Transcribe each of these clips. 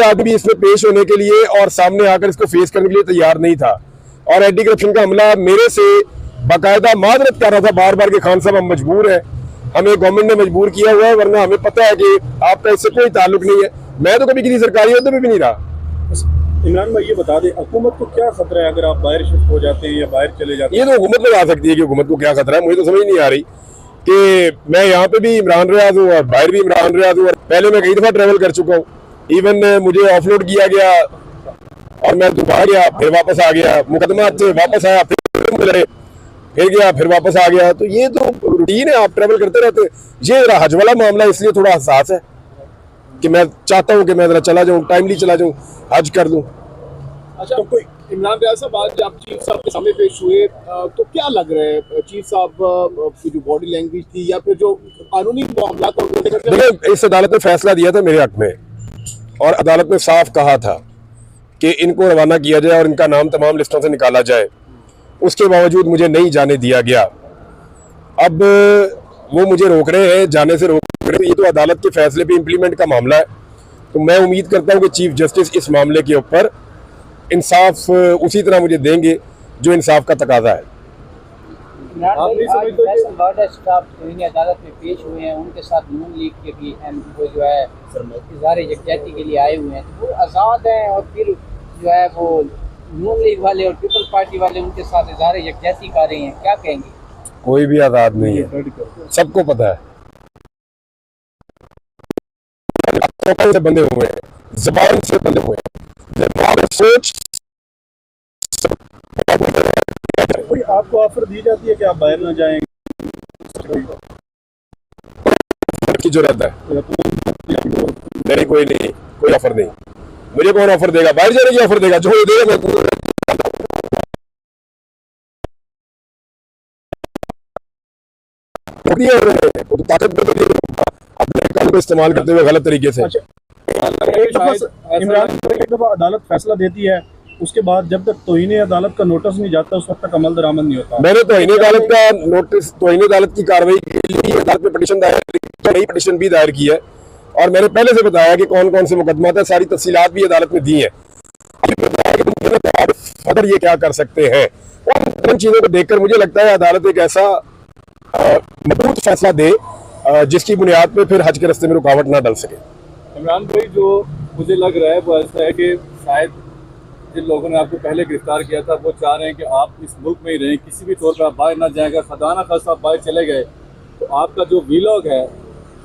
आदमी भी इसमें पेश होने के लिए और सामने आकर इसको फेस करने के लिए तैयार नहीं था। और एंटी करप्शन का हमला मेरे से बाकायदा माजरत कर रहा था बार बार कि खान साहब हम मजबूर हैं, हमें गवर्नमेंट ने मजबूर किया हुआ है, वरना हमें पता है कि आपका इससे कोई ताल्लुक नहीं है। मैं तो कभी किसी सरकारी अहदे में भी नहीं रहा। इमरान भाई ये बता दें, हुकूमत को क्या खतरा है अगर आप बाहर शिफ्ट हो जाते हैं या बाहर चले जाते हैं? ये तो हुकूमत लगा सकती है कि हुकूमत को क्या खतरा है। मुझे तो समझ नहीं आ रही कि मैं यहाँ पे भी इमरान रियाज हूँ और बाहर भी इमरान रियाज हूँ। पहले मैं कई दफा ट्रेवल कर चुका हूँ, इवन मुझे ऑफलोड किया गया और मैं दोबारा गया, फिर वापस आ गया, मुकदमा से वापस आया, फिर गया, फिर वापस आ गया। तो ये तो रूटीन है, आप ट्रेवल करते रहते हैं। ये जरा हज वाला मामला इसलिए थोड़ा हसास है कि मैं चाहता हूँ कि मैं जरा चला जाऊँ, टाइमली चला जाऊँ, हज कर दूँ। अच्छा, तो कोई इमरान रियाज साहब आज आप चीफ साहब के सामने पेश हुए तो क्या लग रहा है चीफ साहब की जो बॉडी लैंग्वेज थी या फिर जो कानूनी मामला था? देखिए, इस अदालत ने फैसला दिया था मेरे हक में और अदालत ने साफ कहा था कि इनको रवाना किया जाए और इनका नाम तमाम लिस्टों से निकाला जाए। उसके बावजूद मुझे नहीं जाने दिया गया। अब वो मुझे रोक रहे हैं, जाने से रोक रहे हैं। ये तो अदालत के फैसले पे इम्प्लीमेंट का मामला है। तो मैं उम्मीद करता हूँ कि चीफ जस्टिस इस मामले के ऊपर इंसाफ उसी तरह मुझे देंगे जो इंसाफ का तकाजा है। अदालत में पेश हुए हैं, उनके साथ नून लीग के भी वो जो है इज़हार यकजहती के लिए आए हुए हैं, तो वो आज़ाद हैं। और फिर जो है वो नून लीग वाले और पीपल पार्टी वाले उनके साथ इज़हार यकजहती कर रहे हैं, क्या कहेंगे? कोई भी आज़ाद नहीं है, सबको पता है। से बंधे हुए हैं, ज़बान से बंधे हुए हैं, सोच। कोई आपको ऑफर दी जाती है कि आप बाहर ना जाएं की जरूरत है? नहीं, कोई नहीं, कोई ऑफर नहीं। मुझे कौन ऑफर देगा? बाहर जाने की ऑफर देगा? जो देगा मैं तो ताकत अपने काम को इस्तेमाल करते हुए गलत तरीके से। इमरान एक दफा अदालत फैसला देती है, उसके बाद जब तक तौहीन अदालत का नोटिस नहीं जाता उस वक्त तक अमल दरामद नहीं होता। मैंने तौहीन अदालत का नोटिस, तौहीन अदालत की कार्रवाई के लिए अदालत में पिटीशन दायर की, नई पिटीशन भी दायर की है और मैंने पहले से बताया कि कौन कौन से मुकदमा था, सारी तफसीलात भी अदालत में दी है। अगर ये क्या कर सकते हैं और इन चीजों को देखकर मुझे लगता है अदालत एक ऐसा मजबूत फैसला दे जिसकी बुनियाद पे फिर हज के रास्ते में रुकावट ना डल सके। इमरान भाई, जो मुझे लग रहा है वो ऐसा है कि शायद जिन लोगों ने आपको पहले गिरफ्तार किया था वो चाह रहे हैं कि आप इस मुल्क में ही रहें, किसी भी तौर पर आप बाहर ना जाएगा। खुदा ना खास्ता आप बाहर चले गए तो आपका जो वीलॉग है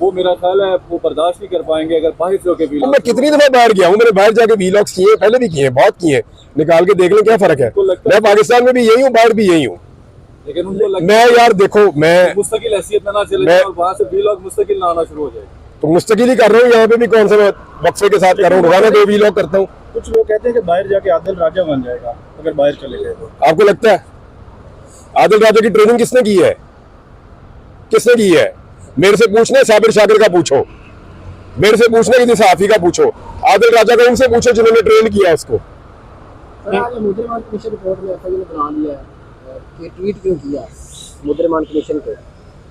वो मेरा ख्याल है वो बर्दाश्त नहीं कर पाएंगे अगर बाहर से होकर वीलॉग। मैं कितनी दफा बाहर गया हूँ, मैंने बाहर जाके वीलॉग्स किए, पहले भी किए, बहुत किए, निकाल के देख लें क्या फर्क है। मैं पाकिस्तान में भी यही हूँ, बाहर भी यही हूँ, लेकिन उनको मैं यार देखो मैं मुस्तकिल हैसियत में ना चले और वहाँ से वीलॉग मुस्तकिल ना आना शुरू हो जाए। तो मुस्तकिल ही कर रहा हूँ, यहाँ पे भी कौन सा वक्फे के साथ कर रहा हूँ, रोजाना कोई वीलॉग करता हूँ। कुछ लोग कहते हैं कि बाहर जाके आदिल राजा बन जाएगा अगर बाहर चले गए तो। आपको लगता है? आदिल राजा की ट्रेनिंग किसने की है? किसने की है? मेरे से पूछना है, साबिर शाकिर का पूछो, मेरे से पूछना किसी सहाफी का पूछो, आदिल राजा का उनसे पूछो जिन्होंने ट्रेन किया उसको। मुद्रेमान कमीशन रिपोर्ट में एफआईआर बना लिया है कि ट्वीट क्यों किया मुद्रेमान कमीशन को?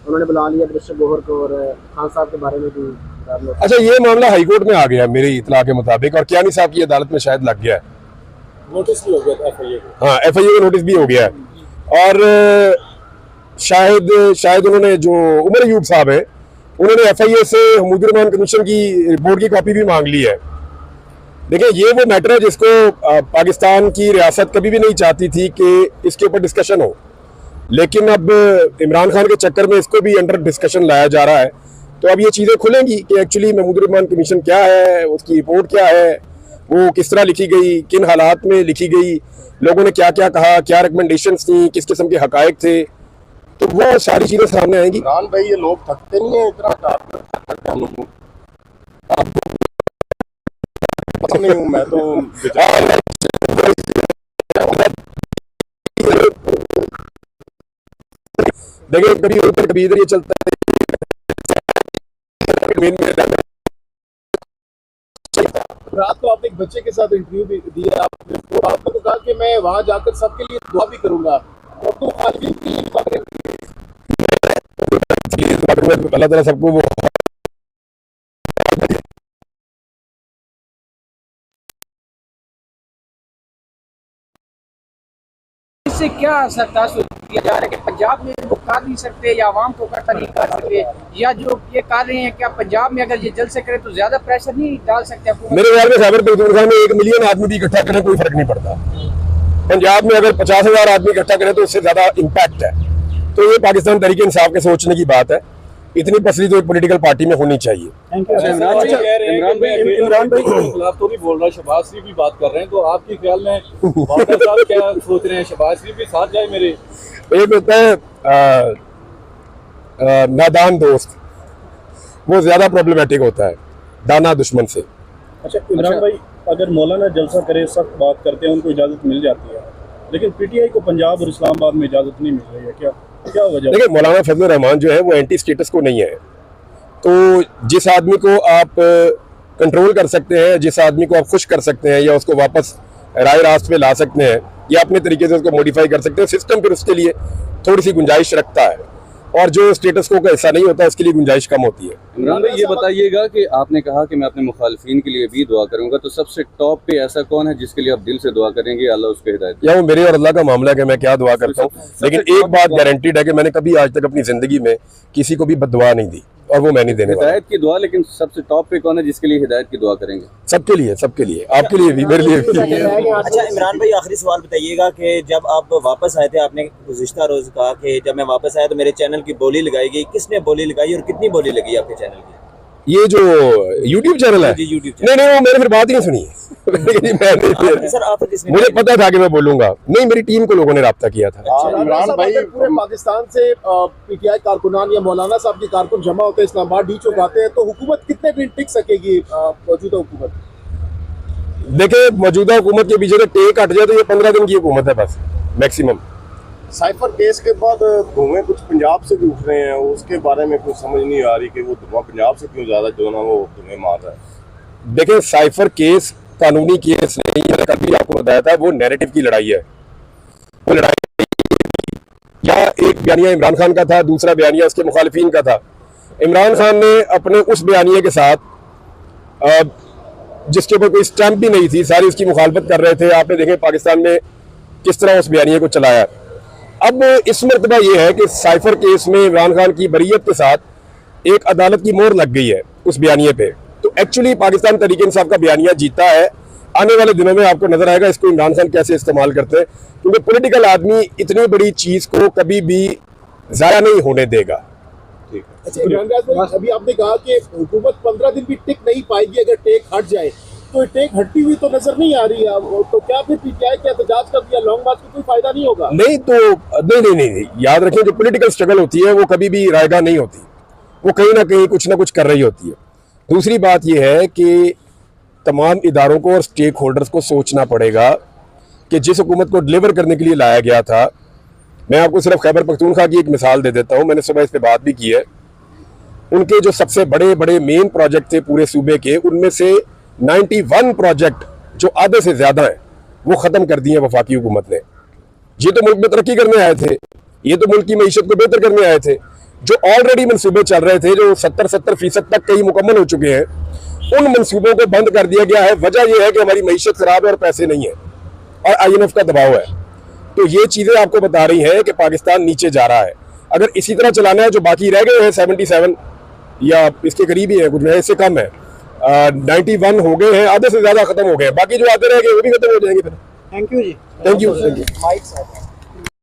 उन्होंने बुला लिया मिनिस्टर गोहर को और खान साहब के बारे में भी। अच्छा, ये मामला हाईकोर्ट में आ गया मेरी इतला के मुताबिक और कियानी साहब की अदालत में शायद लग गया है, नोटिस भी हो गया था एफआईआर को। हाँ, एफआईआर का नोटिस भी हो गया है और शायद उन्होंने, जो उमर अयूब साहब है, उन्होंने एफआईआर से मुद्रेमान कमीशन की रिपोर्ट की कॉपी भी मांग ली है। देखिए, ये वो मैटर है जिसको पाकिस्तान की रियासत कभी भी नहीं चाहती थी कि इसके ऊपर डिस्कशन हो, लेकिन अब इमरान खान के चक्कर में इसको भी अंडर डिस्कशन लाया जा रहा है। तो अब ये चीज़ें खुलेंगी कि एक्चुअली मुद्रेमान कमीशन क्या है, उसकी रिपोर्ट क्या है, वो किस तरह लिखी गई, किन हालात में लिखी गई, लोगों ने क्या क्या कहा, क्या रिकमेंडेशंस थी, किस किस्म के हकायक थे, तो वो सारी चीज़ें सामने आएंगी। इमरान भाई, ये लोग थकते नहीं है इतना? पता नहीं हूँ मैं तो। देखिए, कभी ऊपर कभी इधर ये चलता है। रात को आपने एक बच्चे के साथ इंटरव्यू भी दिया, आपने तो कहा कि मैं वहां जाकर सबके लिए दुआ भी करूंगा और तो अल्लाह ताला सबको वो इससे क्या असर तासुर किया जा रहा है कि पंजाब में वो कर नहीं सकते या आवाम को इकट्ठा नहीं कर सकते, या जो ये कर रहे हैं क्या पंजाब में अगर ये जल्द से करे तो ज्यादा प्रेशर नहीं डाल सकते हुकूमत? मेरे ख्याल में खैबर पख्तूनख्वा में 1 मिलियन आदमी भी इकट्ठा करें कोई फर्क नहीं पड़ता। पंजाब में अगर 50,000 आदमी इकट्ठा करें तो उससे ज्यादा इम्पैक्ट है। तो ये पाकिस्तान तरीके इंसाफ के सोचने की बात है। इतनी पसली तो एक पॉलिटिकल पार्टी में होनी चाहिए। Thank you. इमरान भाई कह रहे हैं कि इमरान भाई के खिलाफ तो नहीं बोल रहा, शहबाज शरीफ भी बात कर रहे हैं, तो आपके ख्याल में बाबर साहब क्या सोच रहे हैं? शहबाज शरीफ भी साथ जाए मेरे? एक होता है नादान दोस्त, वो ज्यादा प्रॉब्लमेटिक होता है दाना दुश्मन से। अच्छा इमरान भाई, अगर मौलाना जलसा करे, सख्त बात करते हैं, उनको इजाज़त मिल जाती है, लेकिन पीटीआई को पंजाब और इस्लामाबाद में इजाज़त नहीं मिल रही है, क्या वजह? देखिए, मौलाना फजल रहमान जो है वो एंटी स्टेटस को नहीं है। तो जिस आदमी को आप कंट्रोल कर सकते हैं, जिस आदमी को आप खुश कर सकते हैं या उसको वापस राय रास्त पे ला सकते हैं या अपने तरीके से उसको मॉडिफाई कर सकते हैं, सिस्टम फिर उसके लिए थोड़ी सी गुंजाइश रखता है, और जो स्टेटस को का हिस्सा नहीं होता उसके लिए गुंजाइश कम होती है। इमरान भाई ये बताइएगा कि आपने कहा कि मैं अपने मुखालिफिन के लिए भी दुआ करूंगा, तो सबसे टॉप पे ऐसा कौन है जिसके लिए आप दिल से दुआ करेंगे अल्लाह उसको हिदायत दे? या वो मेरे और अल्लाह का मामला है कि मैं क्या दुआ करता हूँ, लेकिन एक बात गारंटीड है कि मैंने कभी आज तक अपनी जिंदगी में किसी को भी बददुआ नहीं दी, और वो मैं नहीं देने वाला। हिदायत की दुआ, लेकिन सबसे टॉप पे कौन है जिसके लिए हिदायत की दुआ करेंगे? सबके लिए, आपके लिए भी, मेरे लिए भी। अच्छा इमरान भाई, आखिरी सवाल बताइएगा कि जब आप वापस आए थे, आपने गुज़िश्ता रोज़ कहा कि जब मैं वापस आया तो मेरे चैनल की बोली लगाई गई, किसने बोली लगाई और कितनी बोली लगी आपके चैनल की? ये जो YouTube चैनल है, जी YouTube चैनल। नहीं वो मैंने फिर बात ही नहीं सुनी। सर आप किसने? मुझे पता था कि मैं बोलूंगा नहीं, मेरी टीम को लोगों ने राब्ता किया था। इमरान भाई पूरे पाकिस्तान से पीटीआई कारकुनान या मौलाना साहब के कारकुन जमा होते हैं, इस्लामाबाद डी चौक आते हैं, तो हुकूमत कितने दिन टिक सकेगी मौजूदा हुकूमत? देखे, मौजूदा हुकूमत के पीछे टेक हट जाए तो ये 15 दिन की हुकूमत है बस, मैक्सिमम। साइफर केस के बाद धुएं कुछ पंजाब से भी उठ रहे हैं, उसके बारे में कुछ समझ नहीं आ रही कि वो धुआं पंजाब से क्यों ज्यादा जो ना वो धुएं मार रहा है। देखें, साइफर केस कानूनी केस नहीं है, कभी आपको बताया था, वो नैरेटिव की लड़ाई है। वो लड़ाई या एक बयानिया इमरान खान का था, दूसरा बयानिया उसके मुखालिफिन का था। इमरान खान ने अपने उस बयानिए के साथ जिसके ऊपर कोई स्टैंप भी नहीं थी, सारी उसकी मुखालफत कर रहे थे। आपने देखे पाकिस्तान में किस तरह उस बयानिए को चलाया। अब इस मरतबा ये है कि साइफर केस में इमरान खान की बरीयत के साथ एक अदालत की मोहर लग गई है उस बयानिए पे। तो एक्चुअली पाकिस्तान तरीके इंसाफ का बयानिया जीता है। आने वाले दिनों में आपको नजर आएगा इसको इमरान खान कैसे इस्तेमाल करते हैं, क्योंकि पॉलिटिकल आदमी इतनी बड़ी चीज को कभी भी जाया नहीं होने देगा। अच्छा इमरान भाई, अभी आपने कहा कि हुकूमत 15 दिन भी टिक नहीं पाएगी अगर टेक हट जाए, तो टेक हटती हुई तो नजर नहीं आ रही है। तो क्या फिर पीटीआई के एहतजाज कर दिया, लॉन्ग मार्च का कोई फायदा नहीं होगा? नहीं तो नहीं, याद रखें, जो पॉलिटिकल स्ट्रगल होती है वो कभी भी रायगा नहीं होती, वो कहीं ना कहीं कुछ ना कुछ कर रही होती है। दूसरी बात यह है कि तमाम इदारों को और स्टेक होल्डर्स को सोचना पड़ेगा कि जिस हुकूमत को डिलीवर करने के लिए लाया गया था, मैं आपको सिर्फ खैबर पख्तूनख्वा की एक मिसाल दे देता हूँ, मैंने सुबह इस पर बात भी की है। उनके जो सबसे बड़े बड़े मेन प्रोजेक्ट थे पूरे सूबे के, उनमें से 91 प्रोजेक्ट जो आधे से ज्यादा हैं वो ख़त्म कर दिए वफाकी हुकूमत ने। ये तो मुल्क में तरक्की करने आए थे, ये तो मुल्क की मईशत को बेहतर करने आए थे। जो ऑलरेडी मनसूबे चल रहे थे, जो 70% तक कई मुकम्मल हो चुके हैं, उन मनसूबों को बंद कर दिया गया है। वजह यह है कि हमारी मईशत खराब है और पैसे नहीं है और IMF का दबाव है। तो ये चीज़ें आपको बता रही हैं कि पाकिस्तान नीचे जा रहा है। अगर इसी तरह चलाना है, जो बाकी रह गए हैं 77 या इसके करीब ही है, कुछ इससे कम है, 91 हो गए हैं, आधे से ज़्यादा खत्म हो गए हैं, बाकी जो आते रह गए वो भी खत्म हो जाएंगे फिर। थैंक यू जी। Thank you.